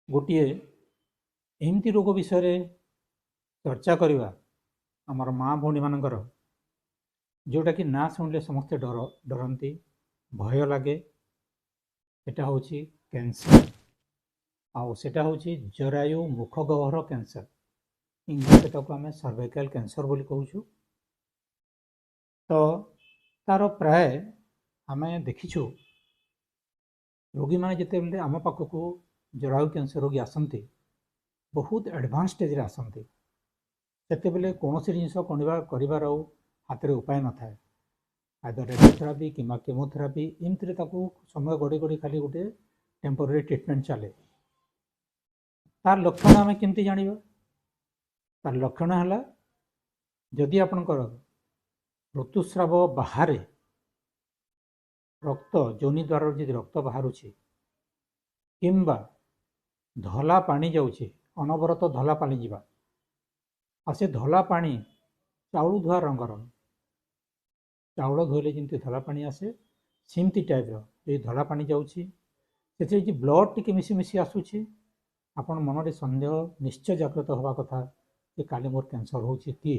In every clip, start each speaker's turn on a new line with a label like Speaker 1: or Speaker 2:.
Speaker 1: गोटे एमती रोग विषय चर्चा करवा आमर माँ भौणी मानकर जोटा कि ना शुणिले समस्ते डरती भय लगे सेटा हूँ कैंसर आउ सेटा हूँ जरायु मुख गह्वर कैंसर इंग्लिश को आम सर्वाइकल कैंसर बोली कहूँ। तो तार प्राय आम देखीचु रोगी मैंने जिते बेले आम पाखक जरायु कैंसर रोगी आसती बहुत एडवांस स्टेज रे आसती से बेले कौन जिनस कर हाथ में उपाय न था आदर रेडियोथेरापी कि केमोथेरापी एमती समय गड़ी गड़ी खाली गोटे टेम्पोरारी ट्रिटमेंट चले। तार लक्षण आम केमती जाना तार लक्षण है जदि आपणकर ऋतुस्राव बाहर रक्त जोनि द्वारा जदि रक्त बाहर किंबा धला पानी जाऊँच अनवरत धला पानी जावा आ से धला पानी चाउल धुआ रंगर चाउल धोले जमी धला पानी आसे सेमती टाइप्र धला पानी जाऊँगी से ब्लड टी मिसी मिसी आसूँ आपण मन में सन्देह निश्चय जागृत हवा कथा कि काली मोर कैंसर हो कि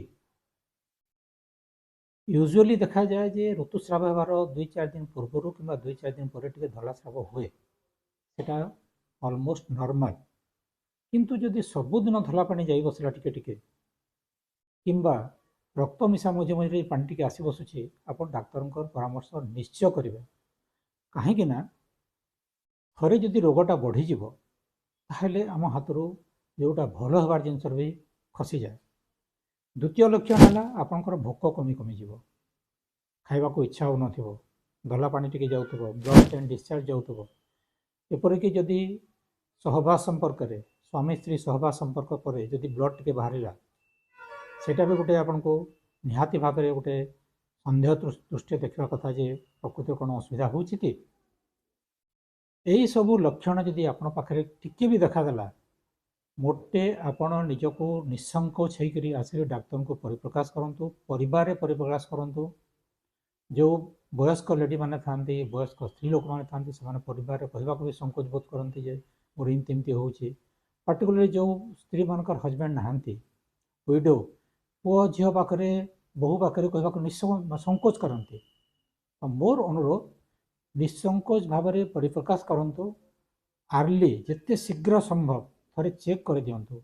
Speaker 1: यूजुअली देखा जाए जे ऋतुस्राव होवार 2-4 दिन पूर्वर कि 2-4 दिन पर धला स्राव हुए सेटा ऑलमोस्ट नॉर्मल किंतु जदि सबुदिन धला पानी जाई बसला टिके टिके किंबा रक्त मिशा मझे मझे पानी टिके आसी बसुची आपण डाक्टर परामर्श निश्चय करेंगे कहीं थे जदि रोगटा बढ़ीज ताहले आम हाथ जोटा भल हबार जिनस भी खसी जाए। द्वितीय लक्षण है आपंकर भोक कमी कमिज खावा को इच्छा हो धला पानी टिके जाऊँ ब्लड एंड डिस्चार्ज जाऊँ एपरिक जदि सहवास संपर्क में स्वामी स्त्री सहवास संपर्क पर जदि ब्लड टिके बाहर सेटा भी गोटे आपन को निहाती भाव में गोटे सन्देह दृष्टि देखा कथा जे प्रकृति कौन असुविधा हो यही सबू लक्षण जदि आपण पाखे टिके भी देखादेला मोटे आपण निजको निसंकोच होकर आसिक डाक्तर को परिप्रकाश करूँ परिवार परिप्रकाश करूँ। जो वयस्क लेडी मैंने था वयस्क स्त्री लोक मैंने था परिवार कहवाक भी संकोच बोध करती जे मोर इमती हो पार्टिकुलरली जो स्त्री मानकर हजबैंड नहांती विडो पुओ झील पाखे बहु पाखे कहवाक संकोच करती मोर अनुरोध निसंकोच भाव में परिप्रकाश करूँ आर्ली जिते शीघ्र संभव थे चेक कर दिंतु।